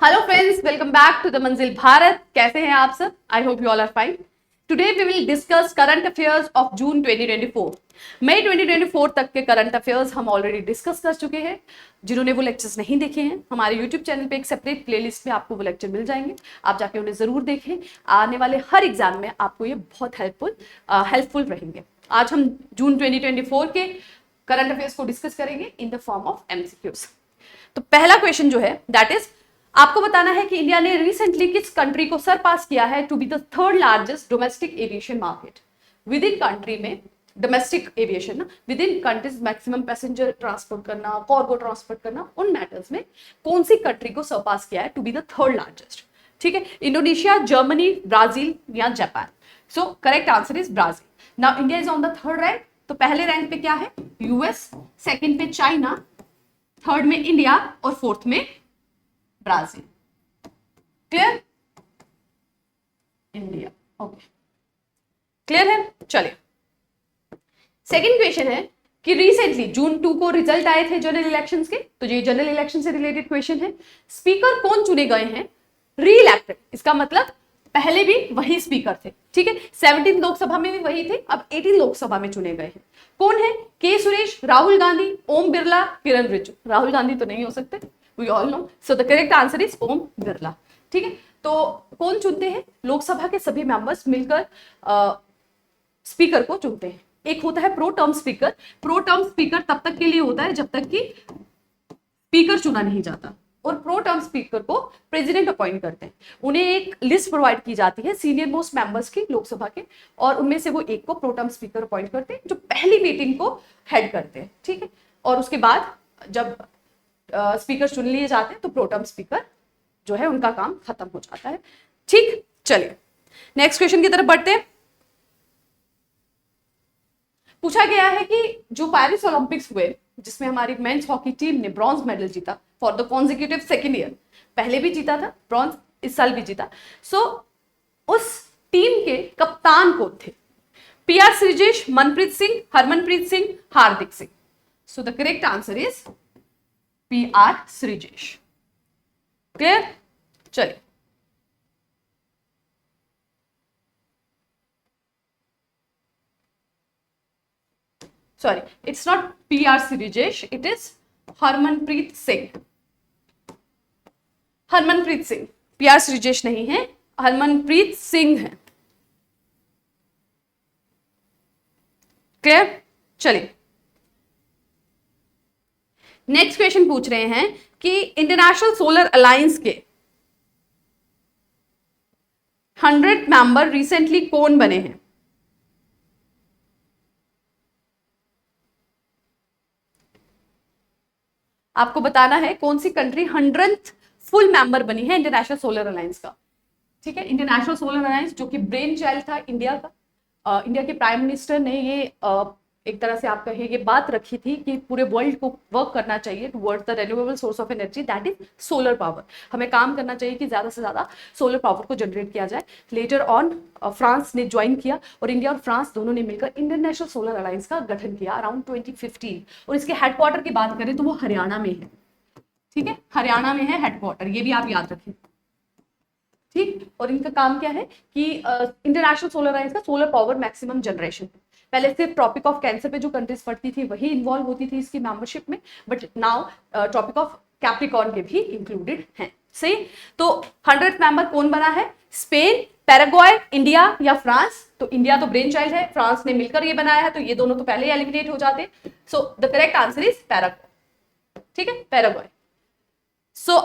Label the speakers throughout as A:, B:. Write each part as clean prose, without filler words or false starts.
A: Hello friends, welcome back to the Manzil Bharat. कैसे हैं आप सब? I hope you all are fine. Today we will discuss current affairs of June 2024। May 2024 तक के current affairs हम already discuss कर चुके हैं। जिन्होंने वो लेक्चर्स नहीं देखे हैं, हमारे यूट्यूब चैनल पे एक सेपरेट प्लेलिस्ट में आपको वो लेक्चर मिल जाएंगे। आप जाके उन्हें जरूर देखें। आने वाले हर एग्जाम में आपको ये बहुत हेल्पफुल रहेंगे। आज हम जून 2024 के करंट अफेयर्स को डिस्कस करेंगे in the form of MCQs. तो पहला क्वेश्चन जो है दैट इज, आपको बताना है कि इंडिया ने रिसेंटली किस कंट्री को सरपास किया है to be the third largest domestic aviation market. Within country में डोमेस्टिक एविएशन ना, within countries maximum passenger transport करना, कार्गो ट्रांसपोर्ट करना, उन मैटर्स में कौन सी कंट्री को सरपास किया है to be the third largest. ठीक है, इंडोनेशिया, जर्मनी, ब्राजील या Japan. So correct answer is Brazil. Now India is on the third rank. तो पहले रैंक पे क्या है? यूएस, सेकंड पे चाइना, थर्ड में इंडिया और फोर्थ में Brazil. Clear? India. Okay, clear है? चलिए, सेकंड क्वेश्चन है कि रिसेंटली जून 2 को रिजल्ट आए थे जनरल इलेक्शंस के। तो ये जनरल इलेक्शन से रिलेटेड क्वेश्चन है। स्पीकर कौन चुने गए हैं? री-इलेक्टेड। इसका मतलब पहले भी वही स्पीकर थे। ठीक है, 17 लोकसभा में भी वही थे, अब 18 लोकसभा में चुने गए हैं। कौन है? के सुरेश, राहुल गांधी, ओम बिरला, किरण रिजिजू। राहुल गांधी तो नहीं हो सकते, we all know. So the correct answer is Om Birla. ठीक है, तो कौन चुनते हैं? लोकसभा के सभी मेंबर्स मिलकर स्पीकर को चुनते हैं। एक होता है pro term speaker. Pro term speaker तब तक के लिए होता है जब तक कि स्पीकर चुना नहीं जाता, और प्रो टर्म स्पीकर को प्रेसिडेंट अपॉइंट करते हैं। उन्हें एक लिस्ट प्रोवाइड की जाती है सीनियर मोस्ट मेंबर्स की लोकसभा के, और उनमें से वो एक को प्रो टर्म स्पीकर अपॉइंट करते हैं जो पहली मीटिंग को हेड करते हैं। ठीक है, और उसके बाद जब स्पीकर चुन लिए जाते हैं तो प्रो टर्म स्पीकर जो है उनका काम खत्म हो जाता है। ठीक, चलिए नेक्स्ट क्वेश्चन की तरफ बढ़ते हैं। पूछा गया है कि जो पेरिस ओलंपिक्स हुए जिसमें हमारी मेंस हॉकी टीम ने ब्रॉन्ज मेडल जीता for the consecutive second year, पहले भी जीता था ब्रॉन्ज, इस साल भी जीता। सो उस टीम के कप्तान कौन थे? PR Sreejesh, Manpreet Singh, Harmanpreet Singh, Hardik Singh. So the correct answer is PR Sreejesh. Clear? चलिए, sorry, it's not PR Sreejesh, it is Harmanpreet Singh. Harmanpreet Singh, PR Sreejesh नहीं है, हरमनप्रीत सिंह है। क्लियर? चलिए, नेक्स्ट क्वेश्चन पूछ रहे हैं कि इंटरनेशनल सोलर अलायंस के 100 मेंबर रिसेंटली कौन बने हैं? आपको बताना है कौन सी कंट्री 100th फुल मेंबर बनी है इंटरनेशनल सोलर अलायंस का। ठीक है, इंटरनेशनल सोलर अलायंस जो कि ब्रेन चाइल्ड था इंडिया का। इंडिया के प्राइम मिनिस्टर ने ये एक तरह से आप कहिए ये बात रखी थी कि पूरे वर्ल्ड को वर्क करना चाहिए towards the renewable source of energy that is solar power. हमें काम करना चाहिए कि ज्यादा से ज्यादा सोलर पावर को जनरेट किया जाए। लेटर ऑन फ्रांस ने ज्वाइन किया और इंडिया और फ्रांस दोनों ने मिलकर इंटरनेशनल सोलर अलायंस का गठन किया अराउंड 2015। और इसके हेडक्वार्टर की बात करें तो वो हरियाणा में है। ठीक है, हरियाणा में है हेडक्वार्टर, ये भी आप याद रखें। ठीक, और इनका काम क्या है कि इंटरनेशनल सोलर अलायंस का सोलर पावर मैक्सिमम जनरेशन। पहले सिर्फ ट्रॉपिक ऑफ कैंसर पे जो कंट्रीज पड़ती थी वही इन्वॉल्व होती थी इसकी मेंबरशिप में, but now Tropic of Capricorn के भी इंक्लूडेड हैं। सही, तो 100th मेंबर कौन बना है? स्पेन, पैराग्वाय, इंडिया या फ्रांस? तो इंडिया तो ब्रेन चाइल्ड है, फ्रांस ने मिलकर ये बनाया है, तो ये दोनों तो पहले ही एलिमिनेट हो जाते। So the correct answer is Paraguay. ठीक है, पैराग्वाय। सो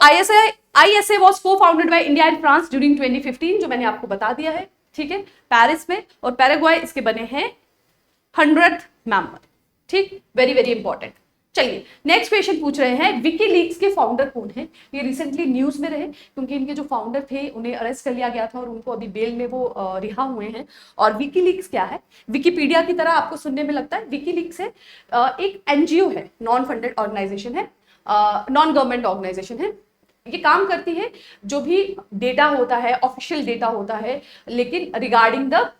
A: ISA was co-founded by India and France during 2015, जो मैंने आपको बता दिया है। ठीक है, पेरिस में, और पैराग्वाय इसके बने हैं 100th मेंबर। ठीक, वेरी वेरी इंपॉर्टेंट। चलिए, नेक्स्ट क्वेश्चन पूछ रहे हैं विकीलीक्स के फाउंडर कौन है? ये रिसेंटली न्यूज में रहे क्योंकि इनके जो फाउंडर थे उन्हें अरेस्ट कर लिया गया था और उनको अभी बेल में वो रिहा हुए हैं। और विकीलीक्स क्या है? विकीपीडिया की तरह आपको सुनने में लगता है। विकीलीक्स है एक NGO है, नॉन फंडेड ऑर्गेनाइजेशन है, नॉन गवर्नमेंट ऑर्गेनाइजेशन है। ये काम करती है जो भी डेटा होता है, ऑफिशियल डेटा होता है, लेकिन रिगार्डिंग द,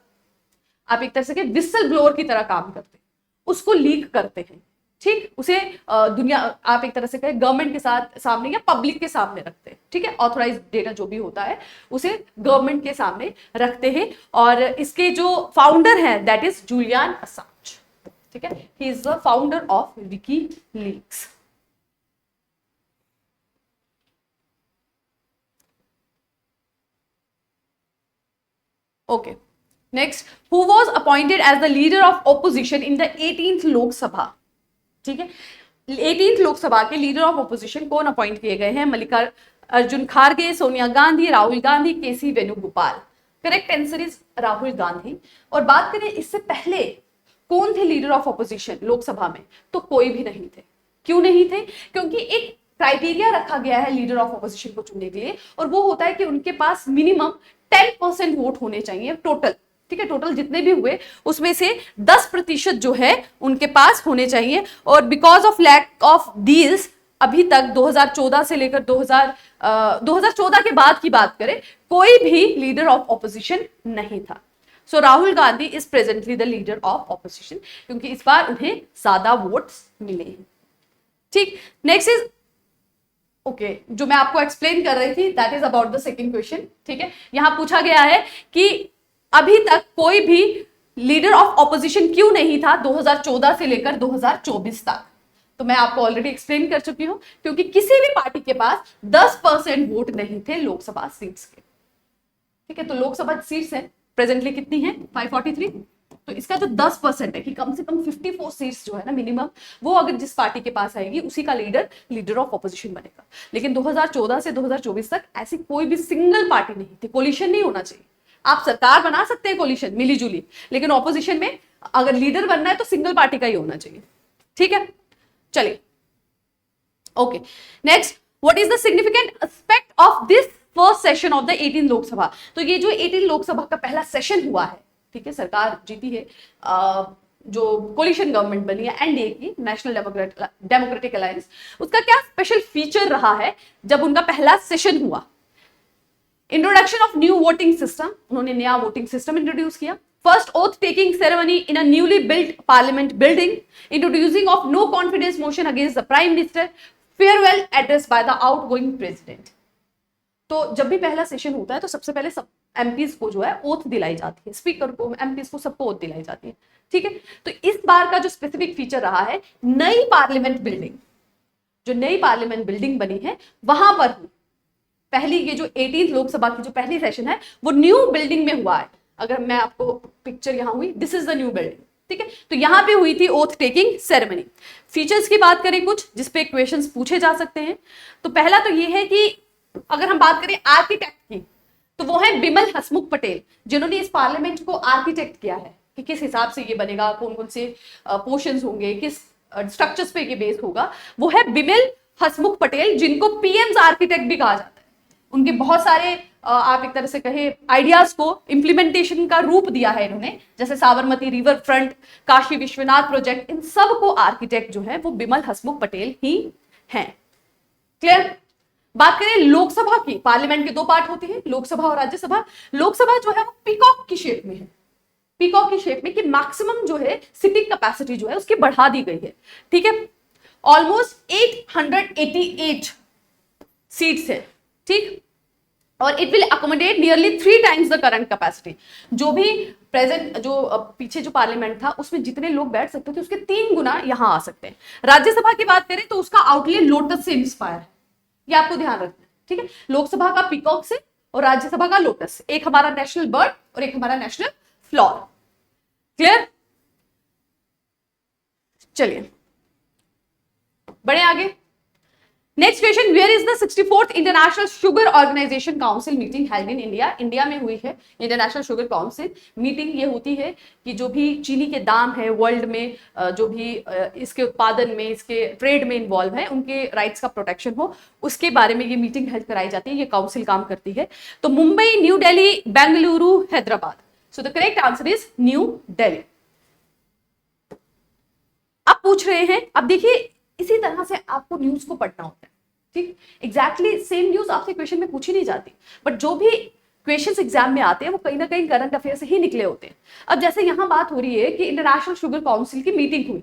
A: आप एक तरह से विसल ब्लोअर की तरह काम करते हैं, उसको लीक करते हैं। ठीक, उसे दुनिया, आप एक तरह से कहें गवर्नमेंट के साथ सामने या पब्लिक के सामने रखते हैं। ठीक है, ऑथराइज्ड डेटा जो भी होता है उसे गवर्नमेंट के सामने रखते हैं। और इसके जो फाउंडर हैं दैट इज जूलियन असांज। ठीक है, he is the founder of WikiLeaks. Okay, next, who was appointed as the leader of opposition in the 18th Lok Sabha. ठीक है, 18th लोकसभा के लीडर ऑफ ऑपोजिशन कौन अपॉइंट किए गए हैं? मल्लिकार्जुन खड़गे, Sonia Gandhi, Rahul Gandhi, KC Venugopal. Correct answer is Rahul Gandhi. और बात करें इससे पहले कौन थे लीडर ऑफ ऑपोजिशन लोकसभा में, तो कोई भी नहीं थे। क्यों नहीं थे? क्योंकि एक क्राइटेरिया रखा गया है लीडर ऑफ ऑपोजिशन को चुनने के लिए, और वो होता है कि उनके पास मिनिमम 10% वोट होने चाहिए टोटल। ठीक है, टोटल जितने भी हुए उसमें से 10% जो है उनके पास होने चाहिए। और because of lack of these अभी तक 2014 से लेकर 2014 के बाद की बात करें, कोई भी लीडर ऑफ ऑपोजिशन नहीं था। So Rahul Gandhi is presently the leader of opposition, क्योंकि इस बार उन्हें ज्यादा वोट्स मिले हैं। ठीक, नेक्स्ट इज ओके, जो मैं आपको एक्सप्लेन कर रही थी that is about the second question. ठीक है, यहां पूछा गया है कि अभी तक कोई भी लीडर ऑफ ऑपोजिशन क्यों नहीं था 2014 से लेकर 2024 तक। तो मैं आपको ऑलरेडी एक्सप्लेन कर चुकी हूं, क्योंकि किसी भी पार्टी के पास 10% वोट नहीं थे लोकसभा सीट्स के। ठीक है, तो लोकसभा सीट्स है प्रेजेंटली कितनी है? 543। तो इसका जो 10% है कि कम से कम 54 सीट्स जो है ना मिनिमम, वो अगर जिस पार्टी के पास आएगी उसी का लीडर ऑफ ऑपोजिशन बनेगा। लेकिन 2014 से 2024 तक ऐसी कोई भी सिंगल पार्टी नहीं थी। कोलिशन नहीं होना चाहिए। आप सरकार बना सकते हैं कोलिशन मिली जुली, लेकिन ऑपोजिशन में अगर लीडर बनना है तो सिंगल पार्टी का ही होना चाहिए। ठीक है, चलिए okay, next, what is the significant aspect of this first session of the 18 Lok Sabha. तो ये जो 18 लोकसभा का पहला सेशन हुआ है, ठीक है, सरकार जीती है, जो कोलिशन गवर्नमेंट बनी है एनडीए की, नेशनल डेमोक्रेटिक अलायंस, उसका क्या स्पेशल फीचर रहा है जब उनका पहला सेशन हुआ? Introduction of new voting system, उन्होंने नया वोटिंग सिस्टम इंट्रोड्यूस किया। First oath taking ceremony in a newly built parliament building, introducing of no confidence motion against the prime minister, farewell address by the outgoing president. तो जब भी पहला session होता है तो सबसे पहले सब एमपीज को जो है ओथ दिलाई जाती है, स्पीकर को, एमपीज को, सबको ओथ दिलाई जाती है। ठीक है, तो इस बार का जो स्पेसिफिक फीचर रहा है, नई पार्लियामेंट बिल्डिंग, जो नई पार्लियामेंट बिल्डिंग बनी है वहां पर पहली ये जो 18th लोकसभा की जो पहली सेशन है वो न्यू बिल्डिंग में हुआ है। अगर मैं आपको पिक्चर यहां हुई, this is the new building. ठीक है, तो यहां पे हुई थी ओथ टेकिंग सेरेमनी। फीचर्स की बात करें कुछ जिसपे क्वेश्चंस पूछे जा सकते हैं, तो पहला तो ये है कि अगर हम बात करें आर्किटेक्ट की, तो वो है बिमल हसमुख पटेल, जिन्होंने इस पार्लियामेंट को आर्किटेक्ट किया है कि किस हिसाब से ये बनेगा, कौन कौन से पोर्शंस होंगे, किस स्ट्रक्चर्स पे ये बेस होगा। वो है बिमल हसमुख पटेल, जिनको पीएम्स आर्किटेक्ट भी कहा जाता है। उनके बहुत सारे आप एक तरह से कहे आइडियाज को इम्प्लीमेंटेशन का रूप दिया है इन्होंने, जैसे Sabarmati river front, Kashi Vishwanath project, इन सब को आर्किटेक्ट जो है वो बिमल हसमुख पटेल ही हैं। क्लियर? बात करें लोकसभा की, पार्लियामेंट के दो पार्ट होते हैं, लोकसभा और राज्यसभा। लोकसभा जो है वो पीकॉक की शेप में है, पीकॉक की शेप में, कि मैक्सिमम जो है सिटिंग कैपेसिटी जो है उसकी बढ़ा दी गई है। ठीक है, ऑलमोस्ट 888 सीट्स है। ठीक, और it will accommodate nearly 3 times the current capacity. जो भी प्रेजेंट, जो पीछे जो पार्लियामेंट था उसमें जितने लोग बैठ सकते थे उसके 3 गुना यहां आ सकते हैं। राज्यसभा की बात करें तो उसका आउटले लोटस से इंस्पायर है, ये आपको ध्यान रखना है। ठीक है, लोकसभा का पीकॉक से और राज्यसभा का लोटस, एक हमारा नेशनल बर्ड और एक हमारा नेशनल फ्लॉर। क्लियर? चलिए बढ़े आगे। Next question, where is the 64th international sugar organization council meeting held in India? India में हुई है इंटरनेशनल शुगर काउंसिल मीटिंग। ये होती है कि जो भी चीनी के दाम है वर्ल्ड में, जो भी इसके उत्पादन में, इसके ट्रेड में इन्वॉल्व है, उनके राइट्स का प्रोटेक्शन हो, उसके बारे में ये मीटिंग हेल्ड कराई जाती है। ये काउंसिल काम करती है। तो Mumbai, new Delhi, Bengaluru, Hyderabad. So the correct answer is new Delhi. अब पूछ रहे हैं, अब देखिए इसी तरह से आपको न्यूज को पढ़ना होता है। ठीक, एग्जैक्टली सेम न्यूज आपसे क्वेश्चन में पूछी नहीं जाती, बट जो भी क्वेश्चंस एग्जाम में आते हैं वो कहीं ना कहीं करंट अफेयर से ही निकले होते हैं। अब जैसे यहां बात हो रही है कि इंटरनेशनल शुगर काउंसिल की मीटिंग हुई,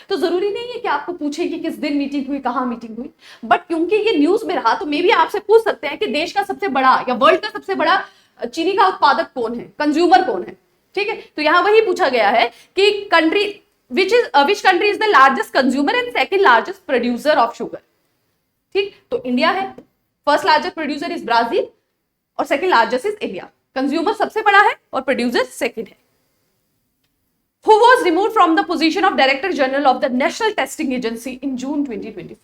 A: तो जरूरी नहीं है कि आपको पूछे कि किस दिन मीटिंग हुई, कहाँ मीटिंग हुई, बट क्योंकि ये न्यूज में रहा तो मे भी आपसे पूछ सकते हैं कि देश का सबसे बड़ा या वर्ल्ड का सबसे बड़ा चीनी का उत्पादक कौन है, कंज्यूमर कौन है। ठीक है, तो यहां वही पूछा गया है कि country which country is the largest consumer and second largest producer of sugar. ठीक, तो इंडिया है, first largest producer is Brazil और second largest is India. Consumer सबसे बड़ा है और प्रोड्यूसर सेकंड है। Who was removed from the position of Director General of the National Testing Agency in June 2024?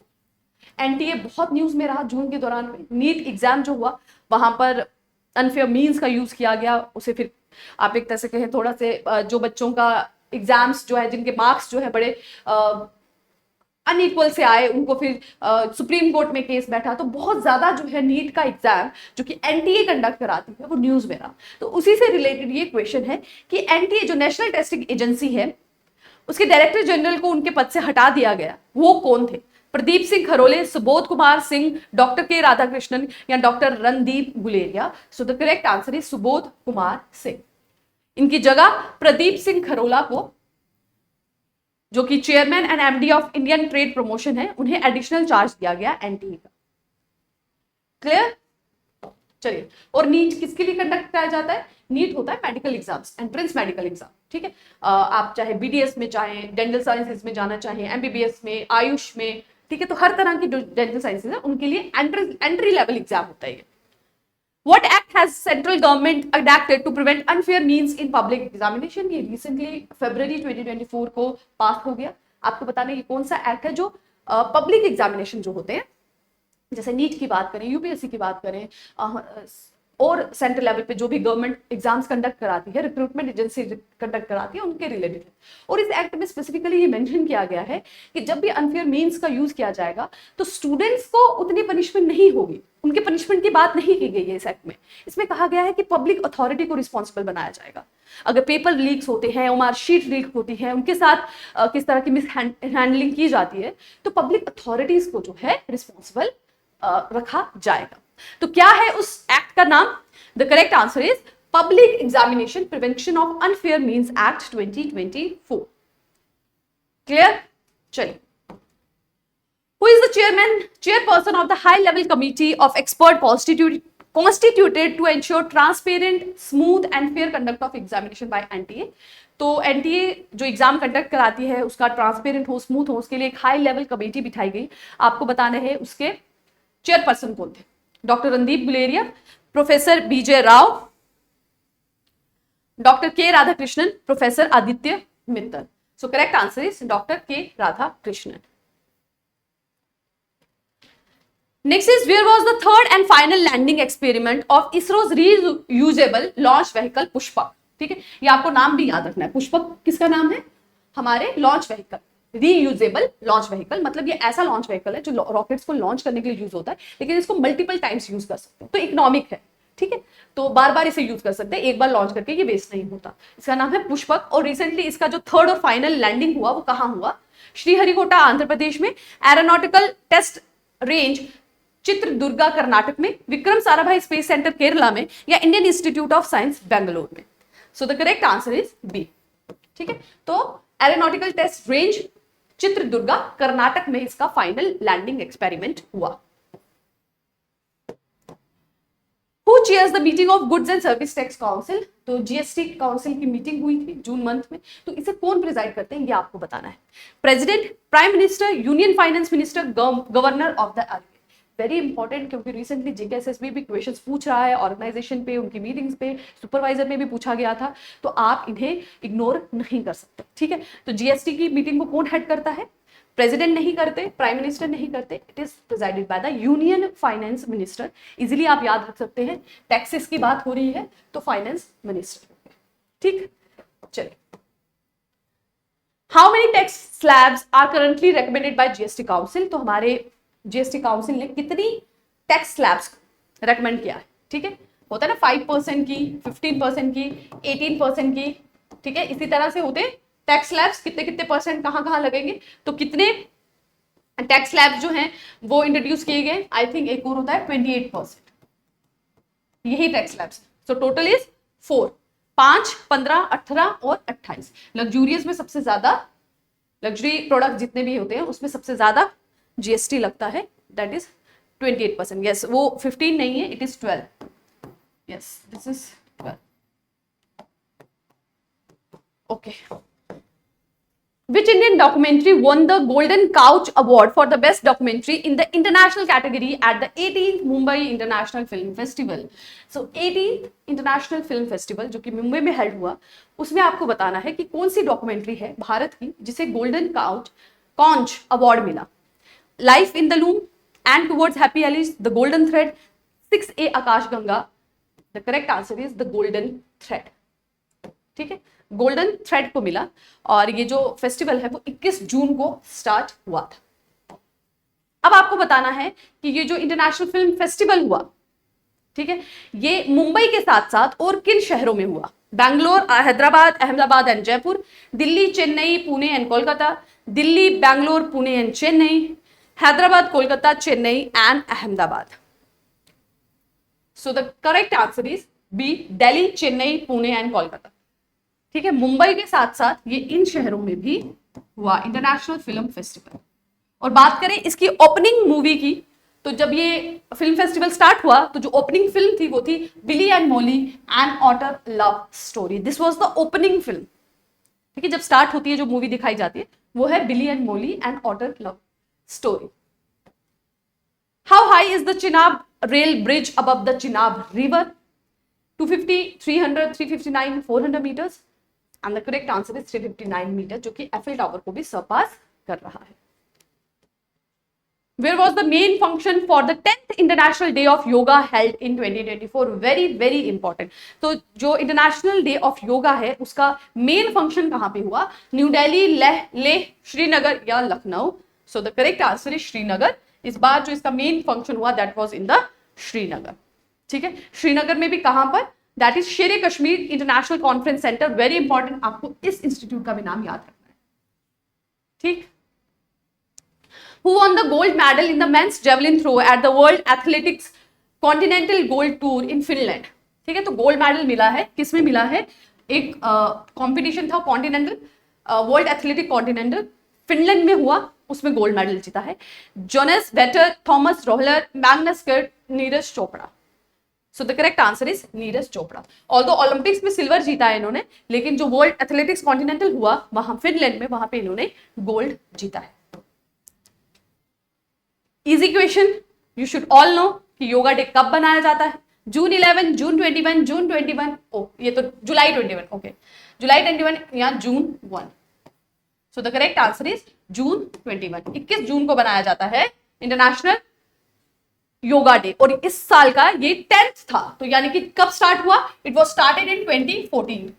A: NTA बहुत न्यूज में रहा जून के दौरान में। नीट एग्जाम जो हुआ वहां पर अनफेयर मीन्स का यूज किया गया, उसे फिर आप एक तरह से कहें थोड़ा से जो बच्चों का एग्जाम्स जो है, जिनके मार्क्स जो है बड़े अनइक्वल से आए, उनको फिर सुप्रीम कोर्ट में केस बैठा, तो बहुत ज्यादा जो है नीट का एग्जाम जो कि एनटीए कंडक्ट कराती है वो न्यूज में रहा। तो उसी से रिलेटेड ये क्वेश्चन है कि एनटीए जो नेशनल टेस्टिंग एजेंसी है उसके डायरेक्टर जनरल को उनके पद से हटा दिया गया, वो कौन थे? प्रदीप सिंह खरोले, सुबोध कुमार सिंह, डॉक्टर के राधाकृष्णन या doctor Randeep Guleria. So the correct answer is Subodh Kumar Singh. इनकी जगह प्रदीप सिंह खरोला को, जो कि chairman and MD of Indian trade promotion है, उन्हें एडिशनल चार्ज दिया गया एनटीए का। क्लियर? चलिए, और नीट किसके लिए कंडक्ट कराया जाता है? नीट होता है medical exams, entrance medical exam. ठीक है, आप चाहे बीडीएस में, चाहे डेंटल साइंसेज में जाना चाहे, एमबीबीएस में, आयुष में, ठीक है, तो हर तरह की जो डेंटल साइंसेज है उनके लिए एंट्री लेवल एग्जाम होता है। What act has central government enacted to prevent unfair means in public examination? ये recently February 2024 को पास हो गया। आपको बताना ये कौन सा एक्ट है जो पब्लिक एग्जामिनेशन जो होते हैं, जैसे नीट की बात करें, यूपीएससी की बात करें, और सेंट्रल लेवल पे जो भी गवर्नमेंट एग्जाम्स कंडक्ट कराती है, रिक्रूटमेंट एजेंसी कंडक्ट कराती है, उनके रिलेटेड है। और इस एक्ट में स्पेसिफिकली ये मेंशन किया गया है कि जब भी अनफेयर मीन्स का यूज किया जाएगा तो स्टूडेंट्स को उतनी पनिशमेंट नहीं होगी, उनके पनिशमेंट की बात नहीं की गई है इस एक्ट में। इसमें कहा गया है कि पब्लिक अथॉरिटी को रिस्पॉन्सिबल बनाया जाएगा। अगर पेपर लीक्स होते हैं, मार्कशीट लीक होती है, उनके साथ किस तरह की मिस हैंडलिंग की जाती है, तो पब्लिक अथॉरिटीज को जो है रिस्पॉन्सिबल रखा जाएगा। तो क्या है उस एक्ट का नाम? The correct answer is public examination prevention of unfair means act 2024। Clear? चलिए, who is the chairperson of the high level committee of expert constituted to ensure transparent, smooth and fair conduct of examination by NTA? तो NTA जो exam conduct कराती है उसका transparent हो, smooth हो, उसके लिए एक हाई लेवल कमेटी बिठाई गई। आपको बताना है उसके चेयरपर्सन कौन थे? डॉक्टर रणदीप गुलेरिया, प्रोफेसर बीजे राव, डॉक्टर के Radhakrishnan, professor Aditya Mittal. So correct answer is doctor के Radhakrishnan. Next is, where was the third and final landing experiment of ISRO's reusable launch vehicle Pushpak? ठीक है, ये आपको नाम भी याद रखना है। पुष्पक किसका नाम है? हमारे launch vehicle, reusable launch vehicle, मतलब ये ऐसा लॉन्च व्हीकल है जो रॉकेट्स को लॉन्च करने के लिए यूज होता है, लेकिन इसको मल्टीपल टाइम्स यूज कर सकते हैं, तो इकोनॉमिक है। ठीक है, तो बार बार इसे यूज कर सकते हैं, एक बार लॉन्च करके ये वेस्ट नहीं होता। इसका नाम है पुष्पक और रिसेंटली इसका जो थर्ड और फाइनल लैंडिंग हुआ वो कहां हुआ? श्रीहरिकोटा आंध्र प्रदेश में, aeronautical test range Chitradurga Karnataka में, विक्रम साराभाई स्पेस सेंटर केरला में, या Indian institute of science Bangalore में। So the correct answer is B. ठीक है, तो aeronautical test range Chitradurga Karnataka में इसका फाइनल लैंडिंग एक्सपेरिमेंट हुआ। Who chairs the meeting of Goods and Service Tax Council? तो जीएसटी काउंसिल की मीटिंग हुई थी जून मंथ में, तो इसे कौन प्रिजाइड करते हैं ये आपको बताना है। President, prime minister, union finance minister, governor of the RBI. Very important, क्योंकि रिसेंटली जेकेएसएसबी भी क्वेश्चंस पूछ रहा है, ऑर्गेनाइजेशन पे, उनकी मीटिंग्स पे, सुपरवाइजर में भी पूछा गया था, तो आप इन्हें इग्नोर नहीं कर सकते। ठीक है, तो जीएसटी की मीटिंग को कौन हेड करता है? प्रेसिडेंट नहीं करते, प्राइम मिनिस्टर नहीं करते, it is presided by the union finance minister. Easily आप याद रख सकते हैं, टैक्सेस की बात हो रही है तो फाइनेंस मिनिस्टर। ठीक, चलिए, how many tax slabs are currently recommended by GST council? तो हमारे जीएसटी काउंसिल ने कितनी टैक्स स्लैब्स रेकमेंड किया है? ठीक है, होता है ना 5% की, 15% की, 18% की। ठीक है, इसी तरह से होते टैक्स स्लैब्स, कितने कितने परसेंट कहां कहां लगेंगे, तो कितने टैक्स स्लैब्स जो हैं वो इंट्रोड्यूस किए गए। आई थिंक एक और होता है 28%, यही tax slabs. So total is 4, 5, 15, 18 और 28। लग्जूरियस में सबसे ज्यादा लग्जरी प्रोडक्ट जितने भी होते हैं उसमें सबसे ज्यादा जीएसटी लगता है, दैट इज 28%। यस, वो 15 नहीं है, it is 12। Yes, this is 12। Okay. Which Indian documentary won the Golden Couch Award for the best documentary in the international category at the 18th Mumbai International Film Festival? So 18th International Film Festival जो कि मुंबई में held हुआ, उसमें आपको बताना है कि कौन सी डॉक्यूमेंट्री है भारत की जिसे गोल्डन काउच अवार्ड मिला। Life in the loom, and towards happy alleys, the golden thread, 6A Akashganga. The correct answer is the golden thread. ठीक है, गोल्डन थ्रेड को मिला, और ये जो फेस्टिवल है वो 21 जून को स्टार्ट हुआ था। अब आपको बताना है कि ये जो इंटरनेशनल फिल्म फेस्टिवल हुआ, ठीक है, ये मुंबई के साथ साथ और किन शहरों में हुआ? Bangalore, Hyderabad, Ahmedabad and Jaipur, Delhi, Chennai, Pune and Kolkata, Delhi, Bangalore, Pune and Chennai, Hyderabad, Kolkata, Chennai and Ahmedabad. So the correct answer is B, Delhi, Chennai, Pune and Kolkata. ठीक है, मुंबई के साथ साथ ये इन शहरों में भी हुआ इंटरनेशनल फिल्म फेस्टिवल। और बात करें इसकी ओपनिंग मूवी की, तो जब ये फिल्म फेस्टिवल स्टार्ट हुआ तो जो ओपनिंग फिल्म थी वो थी Billy and Molly an otter love story. This was the opening film. ठीक है, जब स्टार्ट होती है जो मूवी दिखाई जाती है वो है Billy and Molly an otter love story. How high is the Chenab rail bridge above the Chenab river? 250, 300, 359, 400 metres. And the correct answer is 359 metre, जो कि एफिल टावर को भी सरपास कर रहा है। Where was the main function for the 10th International Day of Yoga held in 2024? Very very important। तो जो international day of yoga है उसका मेन फंक्शन कहां पे हुआ? न्यू दिल्ली, लेह, श्रीनगर या लखनऊ? सो the correct answer is Srinagar. इस बार जो इसका मेन फंक्शन हुआ that was in the Srinagar. ठीक है, श्रीनगर में भी कहां पर? दैट इज शेर Kashmir international conference centre. Very important, आपको इस इंस्टीट्यूट का भी नाम याद रखना है। ठीक। Who won the gold medal in the men's javelin throw at the World Athletics Continental Gold Tour in Finland? ठीक है, तो गोल्ड मेडल मिला है, किसमें मिला है? एक कंपटीशन था continental, world athletic continental, Finland में हुआ, उसमें गोल्ड मेडल जीता है Jonas Vetter, Thomas Rohler, Magnus Kirt, Neeraj Chopra. So the correct answer is Neeraj Chopra. Although Olympics में सिल्वर जीता है इन्होंने, लेकिन जो वर्ल्ड एथलेटिक्स कॉन्टिनेंटल हुआ वहां फिनलैंड में, वहां पे इन्होंने गोल्ड जीता है। Easy question, you should all know कि योगा डे कब बनाया जाता है? जून 11, जून 21, जून 21, ओ ये तो जुलाई 21, ओके, जुलाई 21 या जून 1। सो द करेक्ट आंसर इज जून 21। 21 जून को बनाया जाता है इंटरनेशनल योगा डे, और इस साल का ये 10th था, तो यानी कि कब स्टार्ट हुआ? It was started in 2014।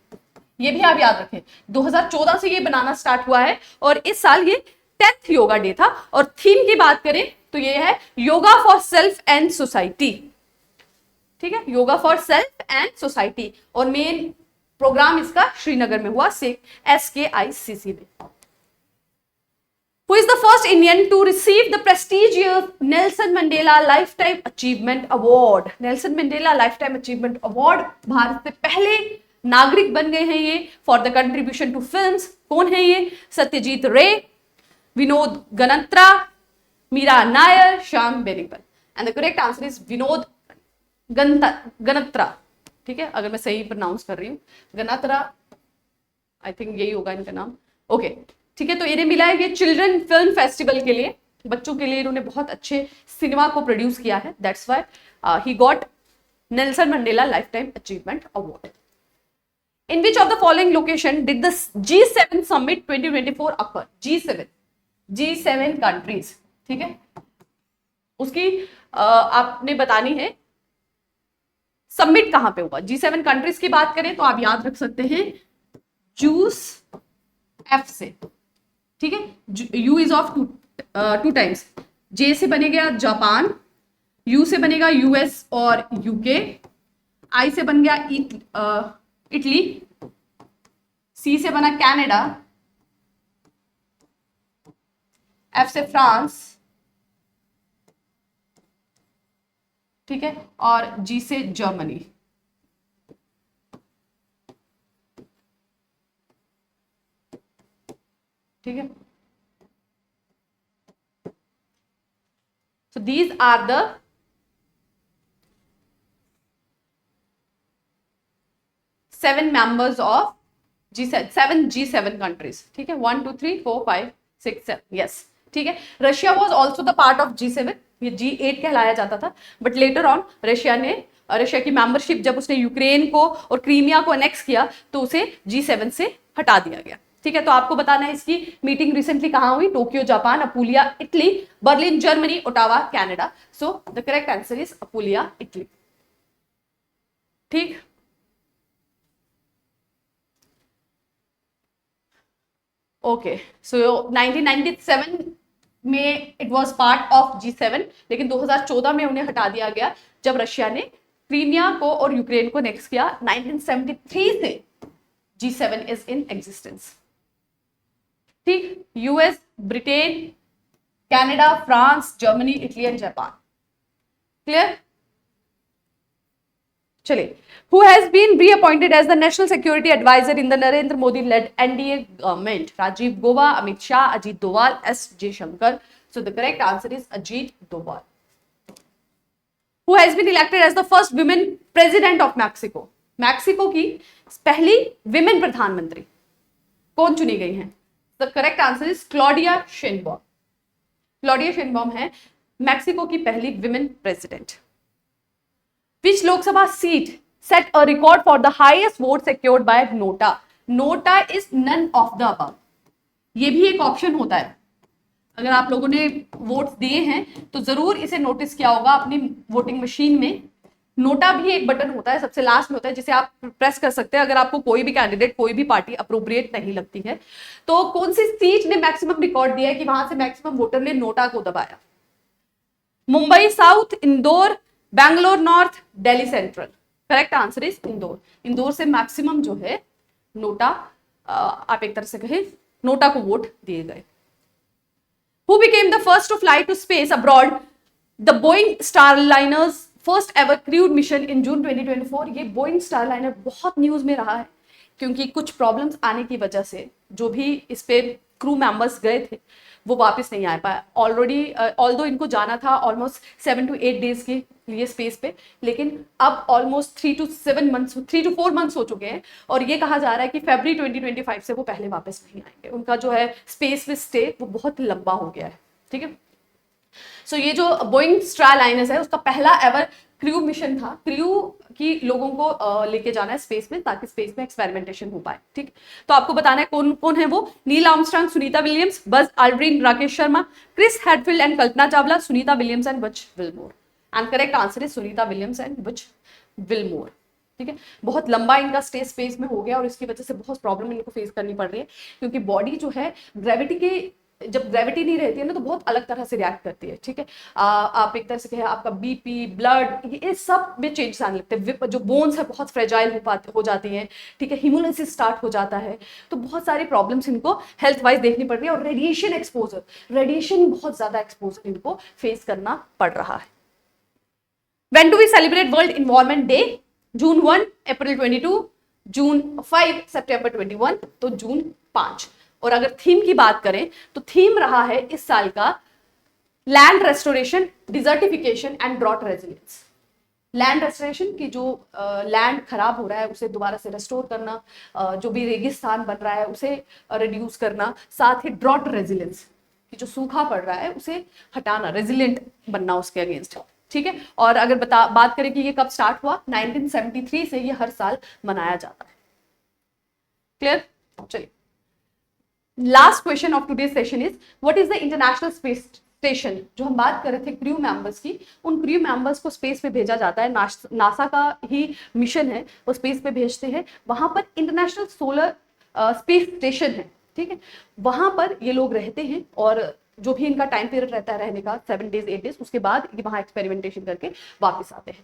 A: ये भी आप याद रखें, 2014 से ये बनाना स्टार्ट हुआ है, और इस साल ये 10th योगा डे था। और थीम की बात करें तो ये है yoga for self and society. ठीक है, yoga for self and society, और मेन प्रोग्राम इसका श्रीनगर में हुआ, SKICC में। Who is the first Indian to receive the prestigious Nelson Mandela Lifetime Achievement Award? Nelson Mandela Lifetime Achievement Award, Bharat से पहले नागरिक बन गए हैं ये for the contribution to films. कौन है ये? Satyajit Ray, Vinod Ganatra, Mira Nair, Shyam Benegal. And the correct answer is Vinod Ganatra. ठीक है, अगर मैं सही प्रोनाउंस कर रही हूँ, गनत्रा, आई थिंक यही होगा इनका नाम। ओके, ठीक है, तो इन्हें मिला है ये चिल्ड्रन फिल्म फेस्टिवल के लिए, बच्चों के लिए इन्होंने बहुत अच्छे सिनेमा को प्रोड्यूस किया है, that's why he got Nelson Mandela life time achievement award. In which of the following location did the G7 summit 2024 occur? G7 countries, ठीक है, उसकी आपने बतानी है सबमिट कहां पे हुआ। G7 कंट्रीज की बात करें तो आप याद रख सकते हैं जूस F से। ठीक है, U is of two times, J से बनेगा जापान, U से बनेगा US और UK, I से बन गया इटली, C से बना कनाडा, F से फ्रांस, ठीक है, और G से जर्मनी। ठीक है, So these are the 7 members of G7, 7 G7 countries. ठीक है, 1 2 3 4 5 6 7, यस, ठीक है. Russia was also the part of G7, ये G8 कहलाया जाता था, बट लेटर ऑन रशिया की मेंबरशिप जब उसने यूक्रेन को और क्रीमिया को अनेक्स किया तो उसे G7 से हटा दिया गया. ठीक है, तो आपको बताना है इसकी मीटिंग रिसेंटली कहां हुई? Tokyo Japan, Apulia Italy, Berlin Germany, Ottawa Canada. So the correct answer is Apulia Italy. ठीक, ओके. सो 1997 में it was part of G7, लेकिन 2014 में उन्हें हटा दिया गया जब रशिया ने क्रीमिया को और यूक्रेन को नेक्स्ट किया. 1973 से G7 इज इन एग्जिस्टेंस. ठीक, US, Britain, Canada, France, Germany, Italy and Japan. Clear? चलिए, who has been reappointed as the national security advisor in the Narendra Modi led NDA government? Rajiv Gauba, Amit Shah, Ajit Doval, S. Jaishankar. So the correct answer is Ajit Doval. Who has been elected as the first women president of Mexico? Mexico की पहली women प्रधानमंत्री कौन चुनी गई हैं? The correct answer is Claudia Sheinbaum. Claudia Sheinbaum है Mexico की पहली women president. Which Lok Sabha seat set a record for the highest vote secured by Nota? Nota is none of the above. ये भी एक ऑप्शन होता है. अगर आप लोगों ने वोट्स दिए हैं तो जरूर इसे नोटिस किया होगा अपनी वोटिंग मशीन में. नोटा भी एक बटन होता है, सबसे लास्ट में होता है, जिसे आप प्रेस कर सकते हैं अगर आपको कोई भी कैंडिडेट, कोई भी पार्टी अप्रोप्रिएट नहीं लगती है. तो कौन सी सीट ने मैक्सिमम रिकॉर्ड दिया है कि वहां से मैक्सिमम वोटर ने नोटा को दबाया? Mumbai south, Indore, Bangalore north, Delhi central. Correct answer is Indore. Indore से मैक्सिमम जो है नोटा, आप एक तरह से कहें नोटा को वोट दिए गए. Who became the first to fly to space abroad? The Boeing Starliner's first ever crewed mission in June 2024. ये Boeing Starliner बहुत न्यूज में रहा है क्योंकि कुछ प्रॉब्लम्स आने की वजह से जो भी इस पे क्रू मेंबर्स गए थे वो वापस नहीं आ पाए. ऑलरेडी ऑल्दो इनको जाना था ऑलमोस्ट 7 to 8 डेज के लिए स्पेस पे, लेकिन अब ऑलमोस्ट 3 to 4 मंथ्स हो चुके हैं और ये कहा जा रहा है कि फरवरी 2025 से वो पहले वापस नहीं आएंगे. उनका जो है स्पेस में स्टे वो बहुत लंबा हो गया है. ठीक है, सो ये जो बोइंग स्टारलाइनर्स है उसका पहला एवर क्रू मिशन था. क्रू की लोगों को लेके जाना है स्पेस में ताकि स्पेस में एक्सपेरिमेंटेशन हो पाए. ठीक, तो आपको बताना है कौन कौन है वो. Neil Armstrong, Sunita Williams, Buzz Aldrin, Rakesh Sharma, Chris Hadfield and Kalpana Chawla, Sunita Williams and Butch Wilmore. And correct answer is Sunita Williams and Butch Wilmore. ठीक है, बहुत लंबा इनका स्टे स्पेस में हो गया और इसकी वजह से बहुत प्रॉब्लम इनको फेस करनी पड़ रही है क्योंकि बॉडी जो है ग्रेविटी के, जब ग्रेविटी नहीं रहती है ना तो बहुत अलग तरह से रिएक्ट करती है. ठीक है, आप एक तरह से कहें आपका बीपी, ब्लड, ये सब में चेंजेस आने लगते हैं. जो बोन्स है बहुत फ्रेजाइल हो जाती हैं. ठीक है, हिमोलाइसिस स्टार्ट हो जाता है. तो बहुत सारी प्रॉब्लम्स इनको हेल्थ वाइज देखनी पड़ रही है और रेडिएशन एक्सपोजर, रेडिएशन बहुत ज्यादा एक्सपोजर इनको फेस करना पड़ रहा है. When do we celebrate World Environment Day? June 1, April 22, June 5, September 21, तो जून 5. और अगर थीम की बात करें तो थीम रहा है इस साल का land restoration, desertification and drought resilience. Land restoration की जो लैंड खराब हो रहा है उसे दोबारा से रेस्टोर करना, जो भी रेगिस्तान बन रहा है उसे रिड्यूस करना, साथ ही ड्रॉट रेजिलियंस की जो सूखा पड़ रहा है उसे हटाना, रेजिलियंट बनना उसके अगेंस्ट. ठीक है, और अगर बात करें कि ये कब स्टार्ट हुआ, 1973 से ये हर साल मनाया जाता है. क्लियर? चलिए, last question of today session is what is the international space station. जो हम बात कर रहे थे क्रू मेंबर्स की, उन क्रू मेंबर्स को स्पेस पे भेजा जाता है. नासा का ही मिशन है, वो स्पेस पे भेजते हैं. वहां पर इंटरनेशनल सोलर स्पेस स्टेशन है. ठीक है, वहां पर ये लोग रहते हैं और जो भी इनका टाइम पीरियड रहता है रहने का 7 days 8 days, उसके बाद ये वहां एक्सपेरिमेंटेशन करके वापस आते हैं.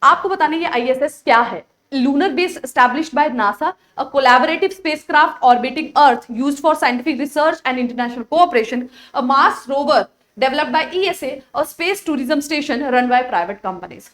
A: आपको बताना ये ISS क्या है. Lunar base established by NASA, a collaborative spacecraft orbiting Earth used for scientific research and international cooperation, a Mars rover developed by ESA, a space tourism station run by private companies.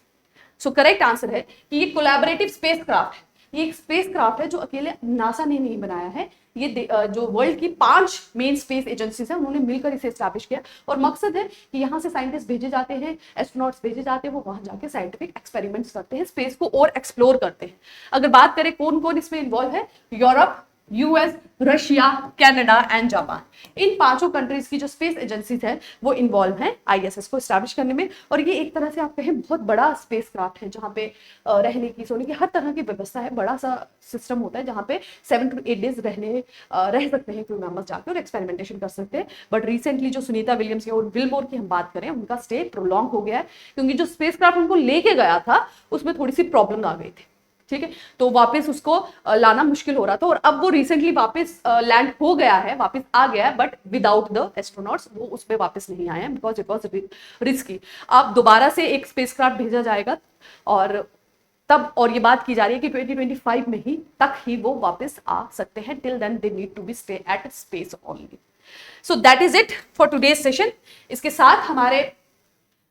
A: So correct answer है कि ये collaborative spacecraft है. ये एक space craft है जो अकेले NASA ने नहीं बनाया है, ये जो वर्ल्ड की 5 मेन स्पेस एजेंसीज है उन्होंने मिलकर इसे स्टैब्लिश किया। और मकसद है कि यहाँ से साइंटिस्ट भेजे जाते हैं, एस्ट्रोनॉट्स भेजे जाते हैं, वो वहां जाके साइंटिफिक एक्सपेरिमेंट्स करते हैं, स्पेस को और एक्सप्लोर करते हैं। अगर बात करें कौन कौन इसमें इन्वॉल्व है, Europe, US, Russia, Canada and Japan, in 5 countries की जो स्पेस एजेंसीज है वो इन्वॉल्व हैं आईएसएस को स्टैब्लिश करने में। और ये एक तरह से आप कहें बहुत बड़ा स्पेस क्राफ्ट है जहाँ पे रहने की, सोने की हर तरह की व्यवस्था है, बड़ा सा सिस्टम होता है जहाँ पे 7 to 8 डेज रह सकते हैं क्रू मेंबर्स जाके और एक्सपेरिमेंटेशन कर सकते हैं। बट रिसेंटली जो सुनीता विलियम्स की और विलमोर की हम बात करें, उनका स्टे प्रोलॉन्ग हो गया है क्योंकि जो स्पेस क्राफ्ट उनको लेके गया था उसमें थोड़ी सी प्रॉब्लम आ गई थी, ठीक है, तो वापस उसको लाना मुश्किल हो रहा था। और अब वो रिसेंटली वापस लैंड हो गया है, वापस आ गया है, बट विदाउट द एस्ट्रोनॉट्स वो उस पर वापस नहीं आए हैं बिकॉज इट वॉज रिस्की। अब दोबारा से एक स्पेसक्राफ्ट भेजा जाएगा और तब, और ये बात की जा रही है कि 2025 में ही तक ही वो वापस आ सकते हैं। Till then they need to be stay at space only. So that is it for today's session. इसके साथ हमारे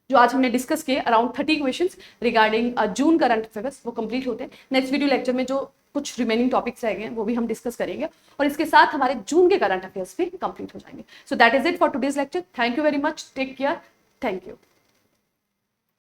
A: जो आज हमने डिस्कस किए around 30 questions regarding June current affairs वो कंप्लीट होते हैं। नेक्स्ट वीडियो लेक्चर में जो कुछ रिमेनिंग टॉपिक्स रह गए हैं वो भी हम डिस्कस करेंगे और इसके साथ हमारे जून के करंट अफेयर्स भी कंप्लीट हो जाएंगे। So that is it for today's lecture. Thank you very much, take care, thank you.